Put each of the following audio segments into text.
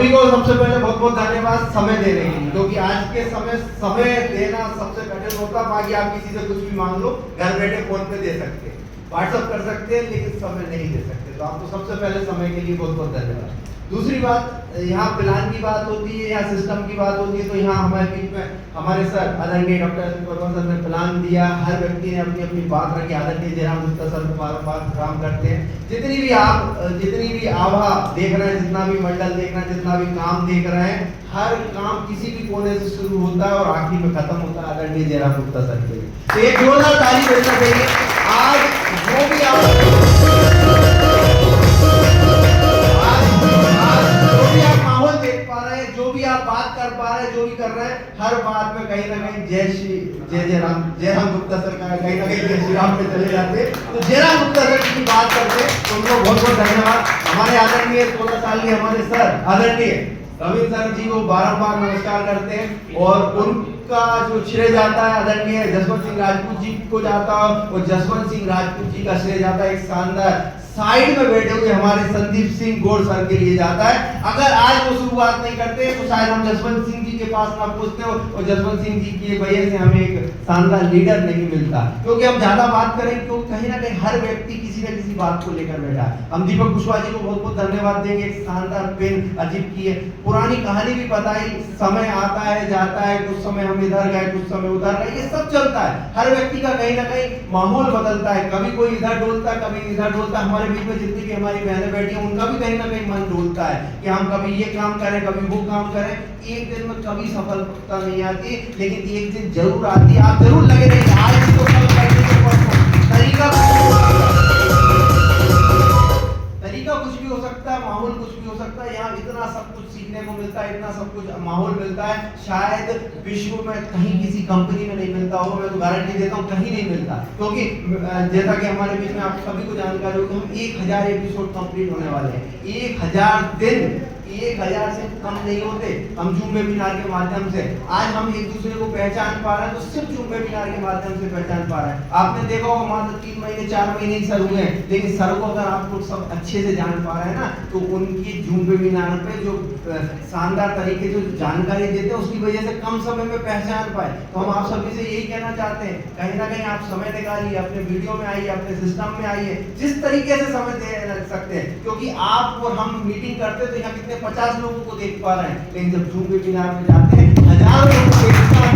सभी को सबसे पहले बहुत बहुत धन्यवाद समय देने के लिए, क्योंकि आज के समय देना सबसे कठिन होता। बाकी आप किसी से कुछ भी मांग लो, घर बैठे फोन पे दे सकते हैं, व्हाट्सअप कर सकते हैं, लेकिन समय नहीं दे सकते। तो आपको सबसे पहले समय के लिए बहुत बहुत धन्यवाद। दूसरी बात, यहाँ प्लान की बात होती है या सिस्टम की बात होती है, तो यहाँ हमारे बीच में हमारे सर आदरणीय डॉक्टर सर ने प्लान दिया। हर व्यक्ति ने अपनी अपनी बात रखी। आदरणीय जयराम गुप्ता सर को बार काम करते हैं। जितनी भी आभा देख रहे हैं, जितना भी मंडल देख रहे हैं, जितना भी काम देख रहे हैं, हर काम किसी भी कोने से शुरू होता है और आखिर में खत्म होता है आदरणीय जयराम गुप्ता सर के लिए। तो एक जोरदार ताली बजना चाहिए। आज जो भी आप माहौल देख पा रहे हैं, जो भी आप बात कर पा रहे हैं, जो भी कर रहे हैं, हर बात में कहीं ना कहीं जयराम गुप्ता सर का कहीं ना कहीं जय श्री राम पे चले जाते। तो जयराम गुप्ता सर की बात करते हैं तो उनको बहुत बहुत धन्यवाद। हमारे आदरणीय 16 साल के हमारे सर आदरणीय रविंद्र सर जी को बारंबार नमस्कार करते हैं, और उनका जो श्रेय जाता है आदरणीय जसवंत सिंह राजपूत जी को जाता है, और जसवंत सिंह राजपूत जी का श्रेय जाता है एक शानदार साइड में बैठे हुए हमारे संदीप सिंह गौड़ सर के लिए जाता है। अगर आज वो शुरुआत नहीं करते तो शायद हम जसवंत सिंह जी के पास ना पहुंचते हो, और जसवंत सिंह जी की वजह से हमें एक शानदार लीडर नहीं मिलता। क्योंकि हम ज्यादा बात करें तो कहीं ना कहीं हर व्यक्ति किसी न किसी बात को लेकर बैठा है। हम दीपक कुशवाहा जी को बहुत बहुत धन्यवाद देंगे, एक शानदार पेन अजीब की है, पुरानी कहानी भी बताई। समय आता है जाता है, कुछ समय हम इधर गए, कुछ समय उधर गए, ये सब चलता है। हर व्यक्ति का कहीं ना कहीं माहौल बदलता है, कभी कोई इधर डोलता है, कभी इधर डोलता है। हमारे बीच में जितनी भी हमारी बहनें बैठी हैं, उनका भी कहीं ना कहीं मन डोलता है कि हम कभी ये काम करें, कभी वो काम करें। एक दिन में कभी सफलता नहीं आती, लेकिन एक दिन जरूर आती है। आप जरूर लगे रहिए। आज तो कल तरीका कुछ भी हो सकता है, माहौल कुछ भी हो सकता है। यहाँ इतना सब कुछ सीखने को मिलता है, इतना सब कुछ माहौल मिलता है, शायद विश्व में कहीं किसी कंपनी में नहीं मिलता हो। मैं तो गारंटी देता हूँ कहीं नहीं मिलता। क्योंकि जैसा कि हमारे बीच में आप सभी को जानकारी हो कि हम 1000 एपिसोड कंप्लीट होने वाले हैं। 1000 दिन, 1000 से कम नहीं होते। हम जूम वेबिनार के माध्यम से आज हम एक दूसरे को पहचान पा रहे हैं, तो सिर्फ जूम वेबिनार के माध्यम से पहचान पा रहे हैं। आपने देखा होगा मात्र 3 महीने 4 महीने ही सर हुए हैं, लेकिन सर को अगर आप लोग सब अच्छे से जान पा रहे हैं ना, तो उनकी जूम वेबिनार पे जो शानदार तरीके से जानकारी देते हैं, उसकी वजह से कम समय में पहचान पाए। तो हम आप सभी से यही कहना चाहते हैं, कहीं ना कहीं आप समय निकालिए, अपने वीडियो में आइए, अपने सिस्टम में आइए, जिस तरीके से समय दे सकते हैं। क्योंकि आप और हम मीटिंग करते तो यहाँ कितने 50 लोगों को देख पा रहे हैं, लेकिन जब जूम वेबिनार में जाते हैं हजारों लोगों को एक साथ।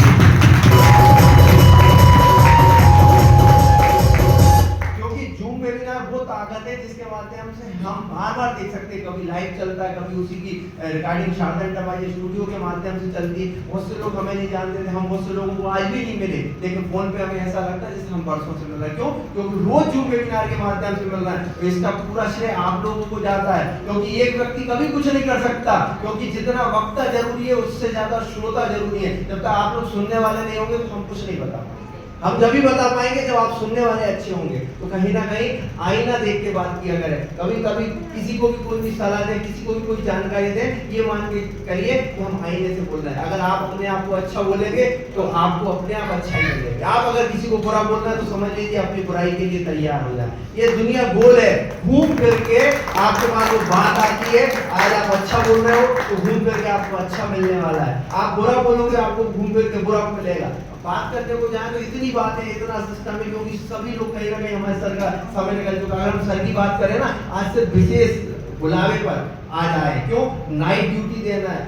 क्योंकि जूम वेबिनार वो ताकत है जिसके माध्यम से हम बार-बार देख सकते हैं। कभी लाइव चलता है, कभी उसी की रिकॉर्डिंग शारदा एंटरप्राइज स्टूडियो के माध्यम से चलती है। बहुत से लोग हमें नहीं जानते थे, हम बहुत से लोगों को आज भी नहीं मिले, लेकिन फोन पे हमें ऐसा लगता है जैसे हम वर्षों से मिल रहे हैं। क्यों? क्योंकि रोज जूम वेबिनार के माध्यम से मिल रहा है। तो इसका पूरा श्रेय आप लोगों को जाता है, क्योंकि एक व्यक्ति कभी कुछ नहीं कर सकता। क्योंकि जितना वक्ता जरूरी है, उससे ज्यादा श्रोता जरूरी है। जब तक आप लोग सुनने वाले नहीं होंगे तो हम कुछ नहीं बता पाएंगे। हम जब भी बता पाएंगे जब आप सुनने वाले अच्छे होंगे। तो कहीं ना कहीं आईना देख के बात किया करें। कभी कभी किसी को भी कोई भी सलाह दे, किसी को भी कोई जानकारी दे, ये मान के करिए कि हम आईने से बोल रहे हैं। अगर आप अपने आप को अच्छा बोलेंगे तो आपको अपने आप अच्छा ही मिलेगा। आप अगर किसी को बुरा बोलना है तो समझ लीजिए अपनी बुराई के लिए तैयार हो जाए। ये दुनिया गोल है, घूम फिर के आपके पास वो बात आती है। आज आप अच्छा बोल रहे हो तो घूम फिर के आपको अच्छा मिलने वाला है। आप बुरा बोलोगे आपको घूम फिर के बुरा मिलेगा। बात करने को जाए तो इतनी बातें, इतना सिस्टम है, क्योंकि सभी लोग कहीं ना कहीं हमारे सर का समय निकल चुका। अगर हम सर की बात करें ना, आज से विशेष बुलावे पर आज आए। क्यों? नाइट ड्यूटी देना है,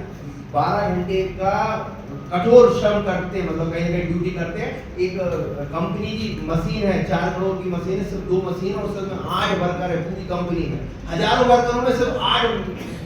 12 घंटे का कठोर श्रम करते हैं, मतलब कहीं कहीं ड्यूटी करते हैं। एक कंपनी की मशीन है, 4 करोड़ की मशीन है, सिर्फ 2 मशीन है, उसमें 8 वर्कर है। पूरी कंपनी में हजारों वर्करों में सिर्फ 8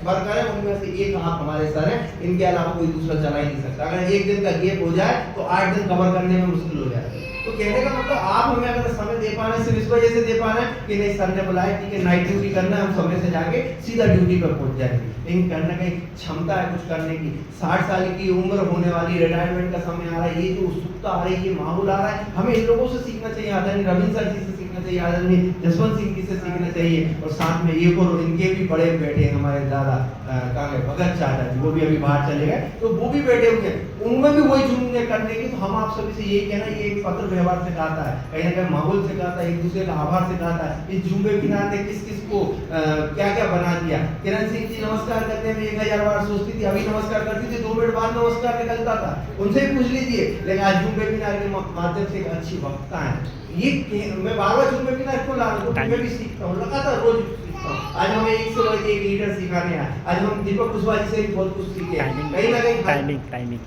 वर्कर है, उनमें से एक आप हमारे सर हैं। इनके अलावा कोई दूसरा चला ही नहीं सकता। अगर एक दिन का गैप हो जाए तो 8 दिन कवर करने में मुश्किल हो जाए। तो कहने का मतलब आप हमें अगर समय दे पा रहे हैं, सिर्फ इस वजह से दे पा रहे हैं कि नहीं सर ने बुलाया, ठीक है नाइट ड्यूटी करना है, हम समय से जाके सीधा ड्यूटी पर पहुंच जाएंगे। लेकिन करने की क्षमता है कुछ करने की। 60 साल की उम्र होने वाली, रिटायरमेंट का समय आ रहा है, ये जो उत्सुकता आ रही है, ये माहौल आ रहा है, हमें इन लोगों से सीखना चाहिए। आदरणीय रविंद्र सर जी से सीखना चाहिए, आदरणीय जसवंत सिंह जी से सीखना चाहिए, और साथ में एक और इनके भी बड़े बेटे हमारे दादा भगत चाचा जी, वो भी अभी बाहर चले गए, तो वो भी बैठे हुए हैं, उनमें भी वही जुम्मन करने की। तो हम आप सभी से यही कहना, ये एक पत्र व्यवहार से कहता है, कहीं ना कहीं माहौल से कहता है, एक दूसरे का आभार से कहता है। इस जूम वेबिनार ने किस किस को क्या क्या बना दिया। किरण सिंह जी नमस्कार करने में 1000 बार सोचती थी, अभी नमस्कार करती थी 2 मिनट बाद नमस्कार निकलता था, उनसे भी पूछ लीजिए। लेकिन आज जूम वेबिनार के माध्यम से एक अच्छी वक्ता है, ये मैं बार-बार जूम वेबिनार क्यों ला रहा हूं, मैं भी सीखता हूं, लगातार रोज सीखता हूं। आज हमें एक से बढ़ के एक लीडर सिखाने आए, आज हम दीपक कुशवाहा जी से भी बहुत कुछ सीखे। कहीं ना कहीं टाइमिंग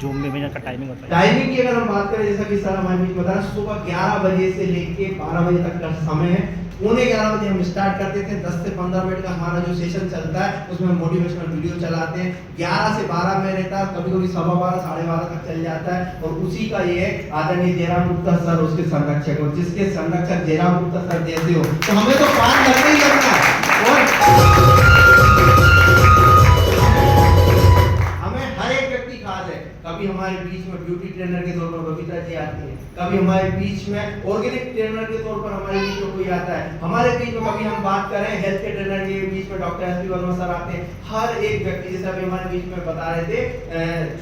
जूम वेबिनार का टाइमिंग होता है। टाइमिंग की अगर हम बात करें, जैसा कि सर हमारे बीच बता रहे, सुबह 11 बजे से लेके 12 बजे तक का समय है। 11:15 बजे हम स्टार्ट करते थे, 10 से 15 मिनट का हमारा जो सेशन चलता है उसमें हम मोटिवेशनल वीडियो चलाते हैं। 11 से 12 में रहता है, कभी-कभी 12:15 साढ़े 12 तक चल जाता है, और उसी का ये आदरणीय जयराम गुप्ता सर उसके संरक्षक, और जिसके संरक्षक जयराम गुप्ता सर जैसे हो तो हमें तो काम करना ही करना है। और कभी हमारे बीच में ब्यूटी ट्रेनर के तौर पर बबीता जी आती है, कभी हमारे बीच में ऑर्गेनिक ट्रेनर के तौर पर हमारे बीच में कोई आता है, हमारे बीच में कभी हम बात करें हेल्थ के ट्रेनर के बीच में डॉक्टर एसपी वर्मा सर आते हैं। हर एक व्यक्ति, जैसे अभी हमारे बीच में बता रहे थे,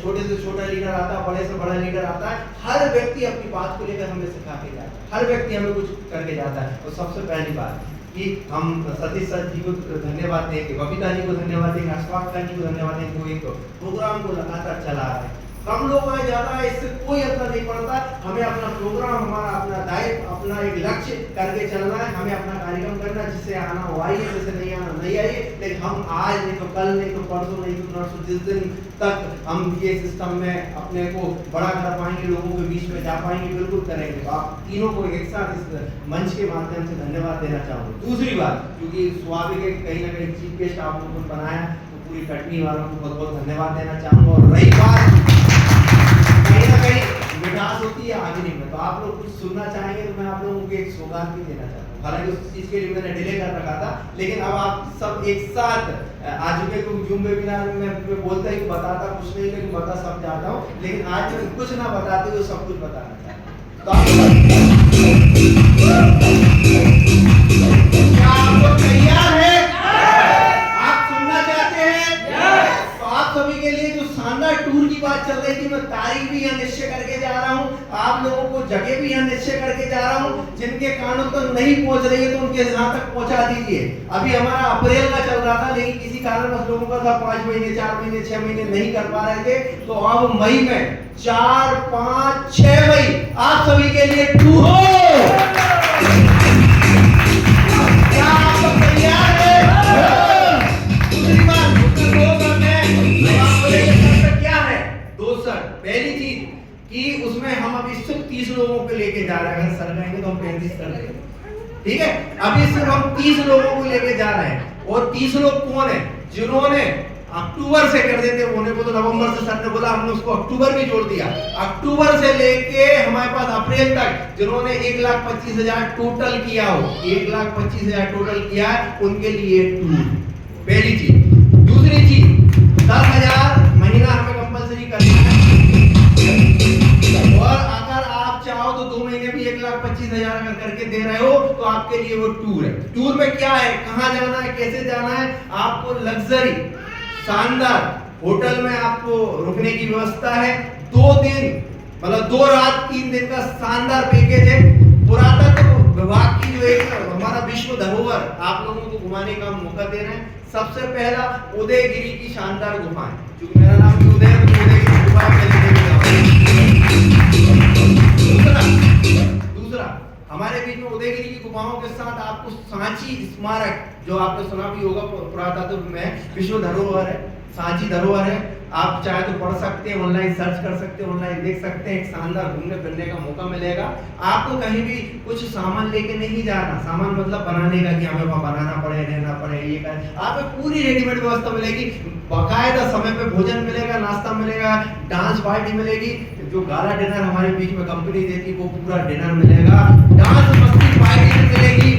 छोटे से छोटा लीडर आता है, बड़े से बड़ा लीडर आता है, हर व्यक्ति अपनी बात को लेकर हमें सिखा के जाता है, हर व्यक्ति हमें कुछ करके जाता है। और सबसे पहली बात कि हम सतीश सर जी को धन्यवाद देंगे, बबीता जी को धन्यवाद देंगे, अशफाक खान जी को धन्यवाद देंगे, वो एक प्रोग्राम को लगातार चला रहे हैं। कम लोग आए ज्यादा है इससे कोई असर नहीं पड़ता, हमें अपना प्रोग्राम, हमारा अपना दायित्व, अपना एक लक्ष्य करके चलना है, हमें अपना कार्यक्रम करना है, जिससे आना हो आइए, जिससे नहीं आना नहीं आइए। लेकिन हम आज नहीं तो कल, नहीं तो परसों, नहीं तो नरसों, जिस दिन तक हम ये सिस्टम में अपने को बड़ा कर पाएंगे, लोगों के बीच में जा पाएंगे, बिल्कुल करेंगे। तो आप तीनों को एक साथ इस मंच के माध्यम से धन्यवाद देना चाहूँगा। दूसरी बात, क्योंकि स्वाभाविक है कहीं ना कहीं चीफ गेस्ट आप लोगों को बनाया, तो पूरी कटनी वालों को बहुत बहुत धन्यवाद देना चाहूँगा। और रही बात कहीं ना कहीं मिठास होती है हाजिरी में, तो आप लोग कुछ सुनना चाहेंगे तो मैं आप लोगों को एक सौगात भी देना चाहता हूँ। हालांकि उस चीज के लिए मैंने डिले कर रखा था, लेकिन अब आप सब एक साथ आ चुके। क्योंकि जूम वेबिनार में मैं बोलता ही बताता कुछ नहीं, लेकिन बता सब जाता हूँ। लेकिन आज मैं कुछ ना बताते हुए सब कुछ बताना चाहता हूँ। तो क्या आप लोग तैयार हैं? आप सुनना चाहते हैं? तो आप सभी के लिए जो शानदार टूर की बात चल रही थी, मैं तारीख भी यहाँ निश्चय करके जा रहा हूँ, आप लोगों को जगह भी यहाँ निश्चय करके जा रहा हूँ। जिनके कानों तक नहीं पहुंच रही है तो उनके यहाँ तक पहुंचा दीजिए। अभी हमारा अप्रैल का चल रहा था, लेकिन किसी कारणवश लोगों का था 5 महीने, 4 महीने, 6 महीने नहीं कर पा रहे थे, तो अब मई में 4, 5, 6 मई आप सभी के लिए टूर हो। क्या आप सब तैयार हैं? दूसरी बात, क्या है 2 शर्त। पहली चीज कि उसमें हम अभी सिर्फ 30 लोगों को लेके जा रहे हैं, अगर सर कहेंगे तो हम 35 कर देंगे, ठीक है। अभी सिर्फ हम 30 लोगों को लेके जा रहे हैं, और 30 लोग कौन है? जिन्होंने अक्टूबर से कर देते होने को, तो नवंबर से सर ने बोला, हमने उसको अक्टूबर भी जोड़ दिया। अक्टूबर से लेके हमारे पास अप्रैल तक जिन्होंने 1,25,000 टोटल किया हो, 1,25,000 टोटल किया है, उनके लिए टूर। पहली चीज। दूसरी चीज, 10,000 महीना हमें कंपलसरी करना है, और अगर आप चाहो तो 2 महीने भी 1,25,000 अगर करके दे रहे हो तो आपके लिए वो टूर है। टूर में क्या है, कहाँ जाना है, कैसे जाना है, आपको लग्जरी शानदार होटल में आपको रुकने की व्यवस्था है। 2 दिन मतलब 2 रात 3 दिन का शानदार पैकेज है। पुरातत्व विभाग की जो एक हमारा विश्व धरोहर आप लोगों को घुमाने का मौका दे रहे हैं। सबसे पहला उदयगिरी की शानदार गुफा है, क्योंकि मेरा नाम भी उदय है, तो उदयगिरी की गुफा दूसरा हमारे बीच में उदयगिरी की गुफाओं के साथ आपको सांची स्मारक, जो आपने सुना भी होगा, पुरातत्व में विश्व धरोहर है, सांची धरोहर है। आप चाहे तो पढ़ सकते हैं, ऑनलाइन सर्च कर सकते हैं, ऑनलाइन देख सकते हैं। एक शानदार घूमने फिरने का मौका मिलेगा। आपको कहीं भी कुछ सामान लेके नहीं जाना, सामान मतलब बनाने का कि हमें वहाँ बनाना पड़े, रहना पड़े, ये कर, आपको पूरी रेडीमेड व्यवस्था मिलेगी। बाकायदा समय पे भोजन मिलेगा, नाश्ता मिलेगा, डांस पार्टी मिलेगी, जो गाला डिनर हमारे बीच में कंपनी देती है वो पूरा डिनर मिलेगा, डांस मस्ती पार्टी मिलेगी,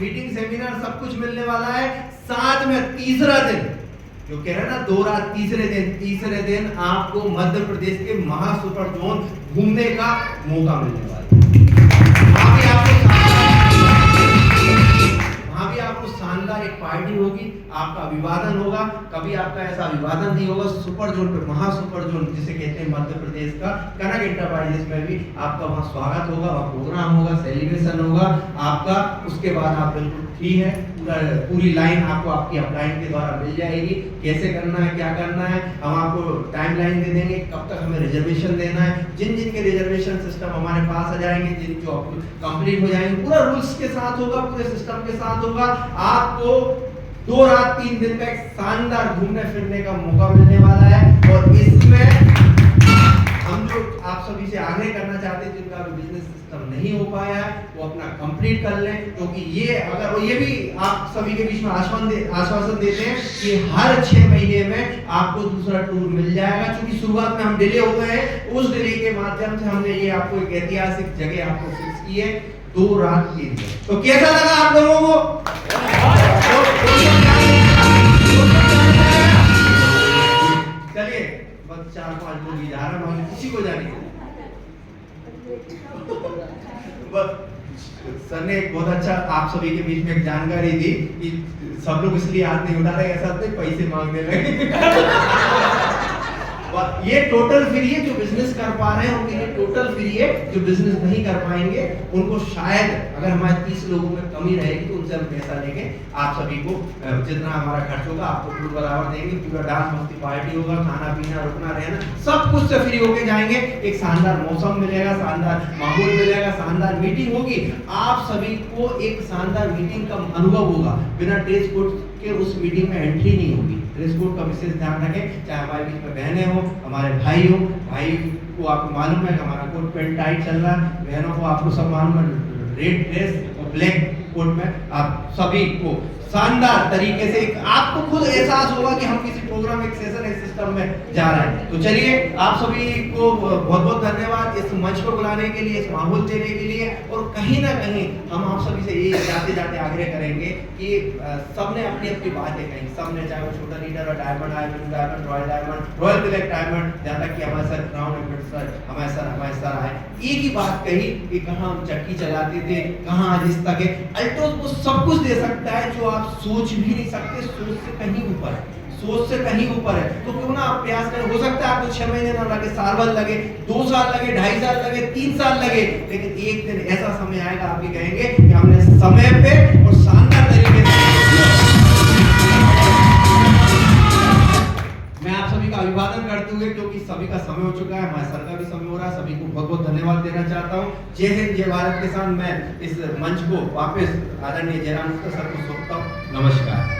मीटिंग सेमिनार सब कुछ मिलने वाला है। साथ में तीसरा दिन जो कह रहे हैं ना 2 रात तीसरे दिन आपको मध्य प्रदेश के महा सुपर जोन घूमने का मौका मिलने वाला है। वहाँ भी आपको शानदार एक पार्टी होगी, आपका अभिवादन होगा। कभी आपका ऐसा अभिवादन नहीं होगा। सुपर जोन पे महा सुपर जोन जिसे कहते हैं मध्य प्रदेश का कनक एंटरप्राइजेस में भी आपका वहाँ स्वागत होगा, वहाँ प्रोग्राम होगा, सेलिब्रेशन होगा आपका। उसके बाद आप बिल्कुल फ्री है, पूरी लाइन आपको आपकी अपलाइन के द्वारा मिल जाएगी, कैसे करना है, क्या करना है। हम आपको टाइमलाइन दे देंगे, कब तक हमें रिजर्वेशन देना है। जिन जिन के रिजर्वेशन सिस्टम हमारे पास आ जाएंगे, जिन जो कंप्लीट हो जाएंगे, पूरा रूल्स के साथ होगा, पूरे सिस्टम के साथ होगा। आपको 2 रात 3 दिन का एक शानदार घूमने फिरने का मौका मिलने वाला है। और इसमें हम जो आप सभी से आग्रह करना चाहते हैं, जिनका भी बिजनेस सिस्टम नहीं हो पाया है वो अपना कंप्लीट कर लें, क्योंकि ये भी आप सभी के बीच में आश्वासन देते हैं कि हर 6 महीने में आपको दूसरा टूर मिल जाएगा। क्योंकि शुरुआत में हम डिले हो गए हैं, उस डिले के माध्यम से हमने ये आपको एक ऐतिहासिक जगह आपको फिक्स की है 2 रात 3 दिन। तो कैसा लगा आप लोगों को? चलिए बस 4-5 लोग ही जा रहे हैं, किसी को जाने सर ने एक बहुत अच्छा आप सभी के बीच में एक जानकारी दी कि सब लोग इसलिए हाथ नहीं उठा रहे, ऐसा नहीं पैसे मांगने लगे। ये टोटल फ्री है, जो बिजनेस कर पा रहे हैं उनके लिए टोटल फ्री है। जो बिजनेस नहीं कर पाएंगे उनको शायद अगर हमारे 30 लोगों में कमी रहेगी तो उनसे हम पैसा लेंगे। आप सभी को जितना हमारा खर्च होगा आपको पूरा बराबर देंगे। पूरा डांस मस्ती पार्टी होगा, खाना पीना रुकना रहना सब कुछ से फ्री होके जाएंगे। एक शानदार मौसम मिलेगा, शानदार माहौल मिलेगा, शानदार मीटिंग होगी। आप सभी को एक शानदार मीटिंग का अनुभव होगा। बिना ड्रेस कोड के उस मीटिंग में एंट्री नहीं होगी। ड्रेस कोड का विशेष ध्यान रखें, चाहे हमारे बीच में बहनें हो, हमारे भाई हो। भाई को आपको मालूम है कि हमारा कोट पैंट टाइट चल रहा है, बहनों को आपको सब मालूम है रेड ड्रेस और ब्लैक कोट में आप सभी को शानदार तरीके से आपको खुद एहसास होगा कि हम किसी प्रोग्राम एक सेशन एक सिस्टम में जा रहे हैं। तो चलिए आप सभी को बहुत बहुत धन्यवाद इस मंच को बुलाने के लिए, इस माहौल देने के लिए। और कहीं ना कहीं हम आप सभी से ये जाते जाते आग्रह करेंगे कि सबने अपनी अपनी बातें कही। सबने चाहे वो छोटा लीडर और डायमंड आए, डायमंड, रॉयल ब्लैक डायमंड, जहाँ तक कि हमारे सर क्राउन सर हमारे सर आए, एक ही बात कही कि कहाँ हम चक्की चलाते थे, कहाँ आज इस तक है। अल्टोस को सब कुछ दे सकता है जो आप सोच भी नहीं सकते, सोच से कहीं ऊपर है, सोच से कहीं ऊपर है। तो क्यों ना आप प्रयास करें। हो सकता है आपको 6 महीने ना लगे, साल भर लगे, 2 साल लगे, 2.5 साल लगे, 3 साल लगे, लेकिन एक दिन ऐसा समय आएगा आप ये कहेंगे कि हमने समय पे और शानदार तरीके से। मैं आप सभी का अभिवादन करते हुए, क्योंकि सभी का समय हो चुका है, हमारे सर का भी समय हो रहा है, सभी को बहुत बहुत धन्यवाद देना चाहता हूँ। जय हिंद जय भारत के साथ मैं इस मंच को वापस आदरणीय जयराम सर को सौंपता हूँ। नमस्कार।